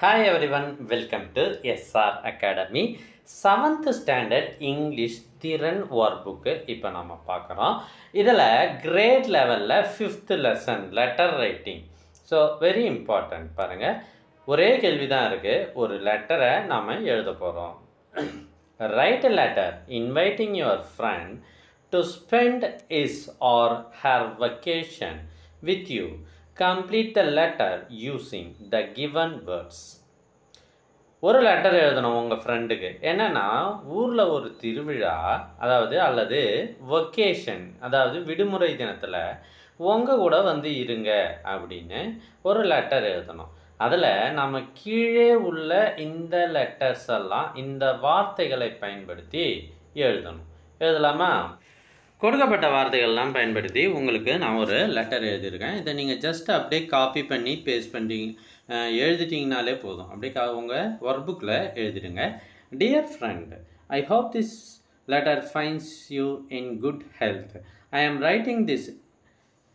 Hi everyone, welcome to SR Academy. 7th Standard English திறன் workbook இப்போ நம்ம பார்க்குறோம். இதில் grade levelல 5th lesson letter writing. So very important பாருங்கள். ஒரே கேள்வி தான் இருக்குது. ஒரு லெட்டரை நாம் எழுத போகிறோம். Write a letter inviting your friend to spend his or her vacation with you. Complete the letter using the given words. ஒரு லெட்டர் எழுதணும் உங்கள் ஃப்ரெண்டுக்கு. என்னென்னா ஊரில் ஒரு திருவிழா அல்லது வெக்கேஷன் விடுமுறை தினத்தில் உங்கள் கூட வந்து இருங்க அப்படின்னு ஒரு லெட்டர் எழுதணும். அதில் நம்ம கீழே உள்ள இந்த லெட்டர்ஸ் எல்லாம் இந்த வார்த்தைகளை பயன்படுத்தி எழுதணும். எழுதலாமா? கொடுக்கப்பட்ட வார்த்தைகள்லாம் பயன்படுத்தி உங்களுக்கு நான் ஒரு லெட்டர் எழுதியிருக்கேன். இதை நீங்கள் ஜஸ்ட் அப்படியே காப்பி பண்ணி பேஸ்ட் பண்ணி எழுதிட்டிங்கனாலே போதும். அப்படியே உங்கள் ஒர்க் புக்கில் எழுதிடுங்க. Dear friend, I hope this letter finds you in good health. I am writing this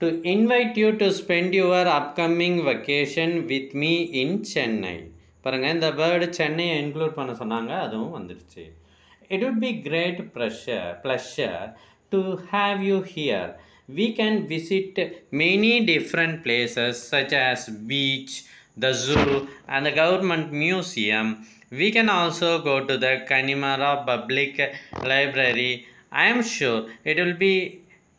to invite you to spend your upcoming vacation with me in Chennai. பாருங்கள், இந்த வேர்டு சென்னையை இன்க்ளூட் பண்ண சொன்னாங்க, அதுவும் வந்துடுச்சு. It would be great pleasure to have you here. We can visit many different places such as beach, the zoo and the government museum. We can also go to the Kanimara Public Library. I am sure it will be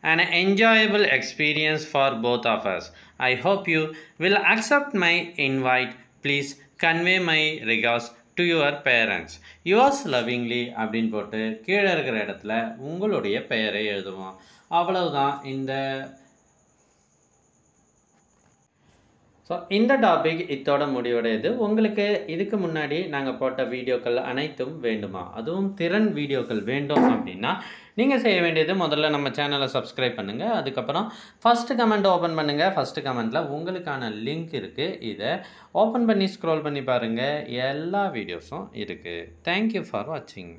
an enjoyable experience for both of us. I hope you will accept my invite. Please convey my regards to your parents. Yours lovingly அப்படின்னு போட்டு கீழே இருக்கிற இடத்துல உங்களுடைய பெயரை எழுதுவோம். அவ்வளவுதான். இந்த டாபிக் இதோட முடிவடையுது. உங்களுக்கு இதுக்கு முன்னாடி நாங்கள் போட்ட வீடியோக்கள் அனைத்தும் வேண்டுமா, அதுவும் திறன் வீடியோக்கள் வேண்டும் அப்படின்னா நீங்கள் செய்ய வேண்டியது முதல்ல நம்ம சேனலை சப்ஸ்கிரைப் பண்ணுங்கள். அதுக்கப்புறம் ஃபஸ்ட்டு கமெண்ட் ஓப்பன் பண்ணுங்கள். ஃபஸ்ட்டு கமெண்ட்டில் உங்களுக்கான லிங்க் இருக்குது. இதை ஓப்பன் பண்ணி ஸ்க்ரோல் பண்ணி பாருங்கள். எல்லா வீடியோஸும் இருக்குது. தேங்க்யூ ஃபார் வாட்சிங்.